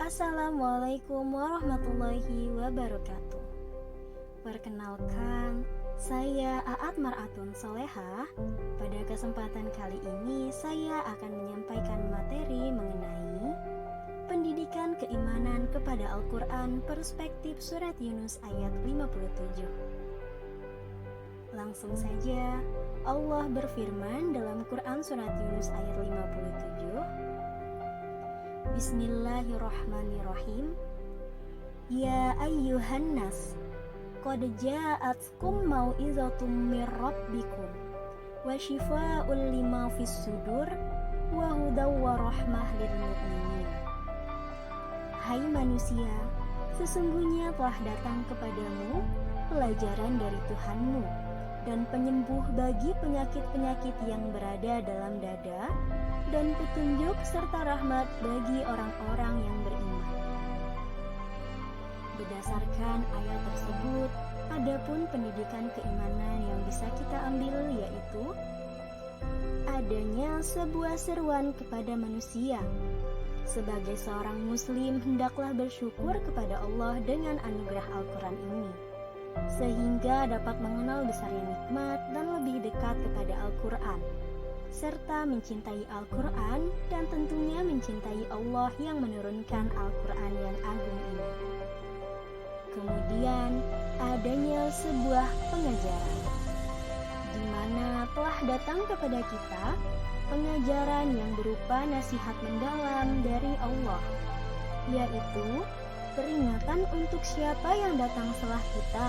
Assalamualaikum warahmatullahi wabarakatuh. Perkenalkan, saya Aat Mar'atun Solehah. Pada kesempatan kali ini saya akan menyampaikan materi mengenai pendidikan keimanan kepada Al-Quran perspektif surat Yunus ayat 57. Langsung saja, Allah berfirman dalam Quran surat Yunus ayat 57. Bismillahirrahmanirrahim. Ya ayyuhan nas, qad ja'atkum mau'izatum mir rabbikum wa shifaa'un lima fis sudur wa hudaw wa rahmah lil mu'minin. Hai manusia, sesungguhnya telah datang kepadamu pelajaran dari Tuhanmu dan penyembuh bagi penyakit-penyakit yang berada dalam dada dan petunjuk serta rahmat bagi orang-orang yang beriman. Berdasarkan ayat tersebut, adapun pendidikan keimanan yang bisa kita ambil yaitu adanya sebuah seruan kepada manusia. Sebagai seorang muslim, hendaklah bersyukur kepada Allah dengan anugerah Al-Quran ini, sehingga dapat mengenal besarnya nikmat dan lebih dekat kepada Al-Quran, serta mencintai Al-Quran dan tentunya mencintai Allah yang menurunkan Al-Quran yang agung ini. Kemudian adanya sebuah pengajaran, di mana telah datang kepada kita pengajaran yang berupa nasihat mendalam dari Allah, yaitu peringatan untuk siapa yang datang setelah kita,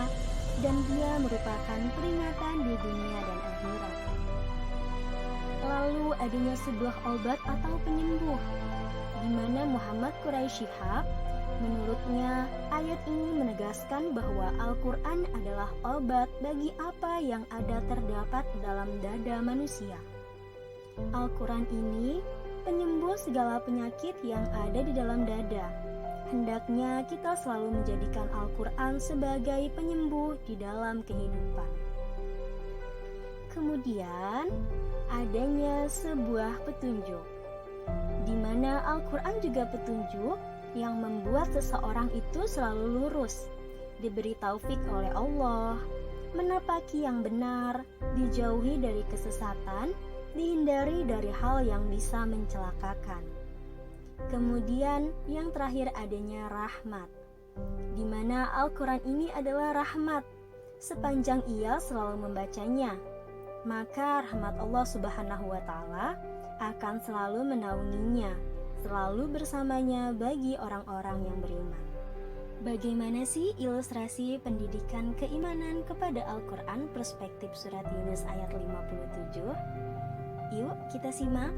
dan dia merupakan peringatan di dunia dan akhirat. Lalu adanya sebuah obat atau penyembuh, di mana Muhammad Quraisy Shihab menurutnya ayat ini menegaskan bahwa Al-Quran adalah obat bagi apa yang ada terdapat dalam dada manusia. Al-Quran ini penyembuh segala penyakit yang ada di dalam dada. Hendaknya kita selalu menjadikan Al-Quran sebagai penyembuh di dalam kehidupan. Kemudian adanya sebuah petunjuk, di mana Al-Quran juga petunjuk yang membuat seseorang itu selalu lurus, diberi taufik oleh Allah, menapaki yang benar, dijauhi dari kesesatan, dihindari dari hal yang bisa mencelakakan. Kemudian yang terakhir adanya rahmat, di mana Al-Quran ini adalah rahmat. Sepanjang ia selalu membacanya, maka rahmat Allah Subhanahu wa Ta'ala akan selalu menaunginya, selalu bersamanya bagi orang-orang yang beriman. Bagaimana sih ilustrasi pendidikan keimanan kepada Al-Quran perspektif surat Yunus ayat 57? Yuk kita simak.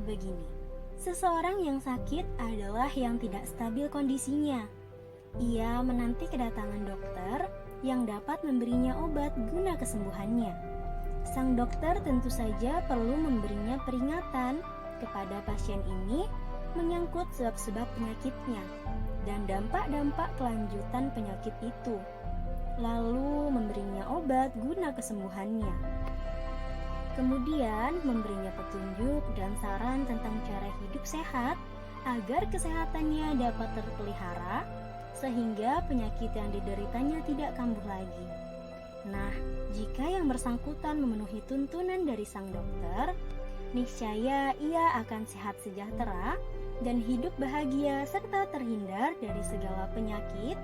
Begini, seseorang yang sakit adalah yang tidak stabil kondisinya. Ia menanti kedatangan dokter yang dapat memberinya obat guna kesembuhannya. Sang dokter tentu saja perlu memberinya peringatan kepada pasien ini menyangkut sebab-sebab penyakitnya dan dampak-dampak kelanjutan penyakit itu, lalu memberinya obat guna kesembuhannya. Kemudian memberinya petunjuk dan saran tentang cara hidup sehat agar kesehatannya dapat terpelihara sehingga penyakit yang dideritanya tidak kambuh lagi. Nah, jika yang bersangkutan memenuhi tuntunan dari sang dokter, niscaya ia akan sehat sejahtera dan hidup bahagia serta terhindar dari segala penyakit,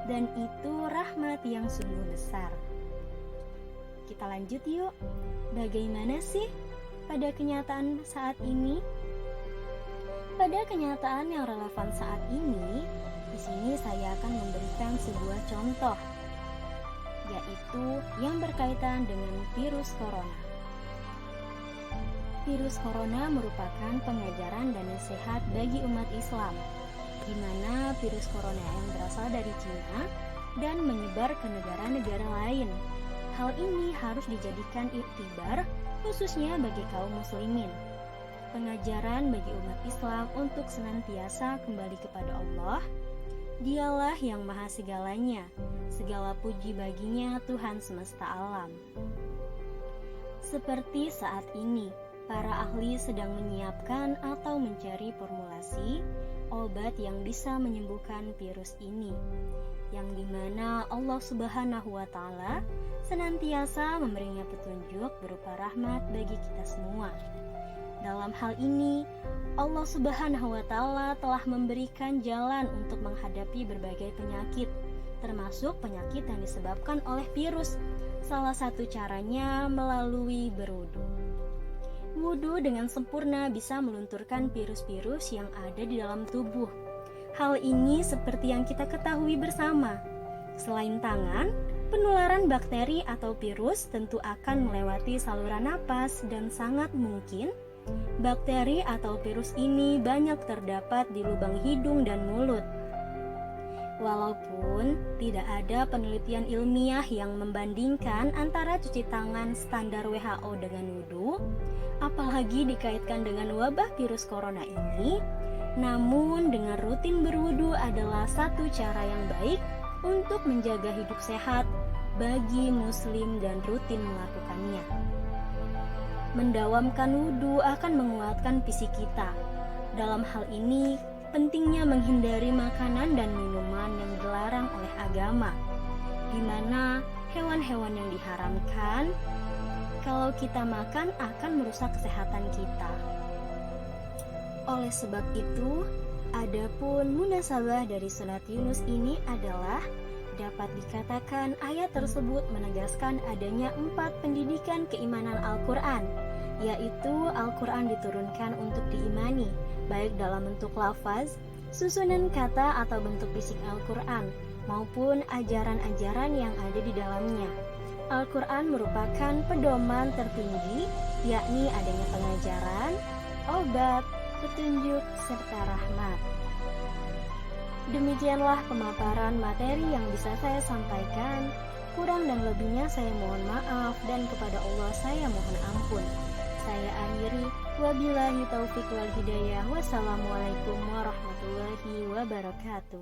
dan itu rahmat yang sungguh besar. Kita lanjut yuk. Bagaimana sih pada kenyataan saat ini? Pada kenyataan yang relevan saat ini, di sini saya akan memberikan sebuah contoh, yaitu yang berkaitan dengan virus corona. Virus corona merupakan pengajaran dan nasihat bagi umat Islam, di mana virus corona yang berasal dari Cina dan menyebar ke negara-negara lain. Hal ini harus dijadikan iktibar khususnya bagi kaum muslimin. Pengajaran bagi umat Islam untuk senantiasa kembali kepada Allah. Dialah yang maha segalanya, segala puji baginya Tuhan semesta alam. Seperti saat ini, para ahli sedang menyiapkan atau mencari formulasi obat yang bisa menyembuhkan virus ini, yang dimana Allah Subhanahu wa Ta'ala senantiasa memberinya petunjuk berupa rahmat bagi kita semua. Dalam hal ini, Allah Subhanahu wa Ta'ala telah memberikan jalan untuk menghadapi berbagai penyakit, termasuk penyakit yang disebabkan oleh virus. Salah satu caranya melalui berwudu. Wudu dengan sempurna bisa melunturkan virus-virus yang ada di dalam tubuh. Hal ini seperti yang kita ketahui bersama. Selain tangan, penularan bakteri atau virus tentu akan melewati saluran napas dan sangat mungkin bakteri atau virus ini banyak terdapat di lubang hidung dan mulut. Walaupun tidak ada penelitian ilmiah yang membandingkan antara cuci tangan standar WHO dengan wudu, apalagi dikaitkan dengan wabah virus corona ini, namun dengan rutin berwudu adalah satu cara yang baik untuk menjaga hidup sehat bagi muslim dan rutin melakukannya. Mendawamkan wudu akan menguatkan fisik kita. Dalam hal ini, pentingnya menghindari makanan dan minuman yang dilarang oleh agama, di mana hewan-hewan yang diharamkan kalau kita makan akan merusak kesehatan kita. Oleh sebab itu, adapun munasabah dari surat Yunus ini adalah dapat dikatakan ayat tersebut menegaskan adanya 4 pendidikan keimanan Al-Quran, yaitu Al-Quran diturunkan untuk diimani, baik dalam bentuk lafaz, susunan kata atau bentuk fisik Al-Quran, maupun ajaran-ajaran yang ada di dalamnya. Al-Quran merupakan pedoman tertinggi, yakni adanya pengajaran, obat, petunjuk, serta rahmat. Demikianlah pemaparan materi yang bisa saya sampaikan. Kurang dan lebihnya saya mohon maaf, dan kepada Allah saya mohon ampun. Saya akhiri, wabillahi taufiq wal hidayah. Wassalamualaikum warahmatullahi wabarakatuh.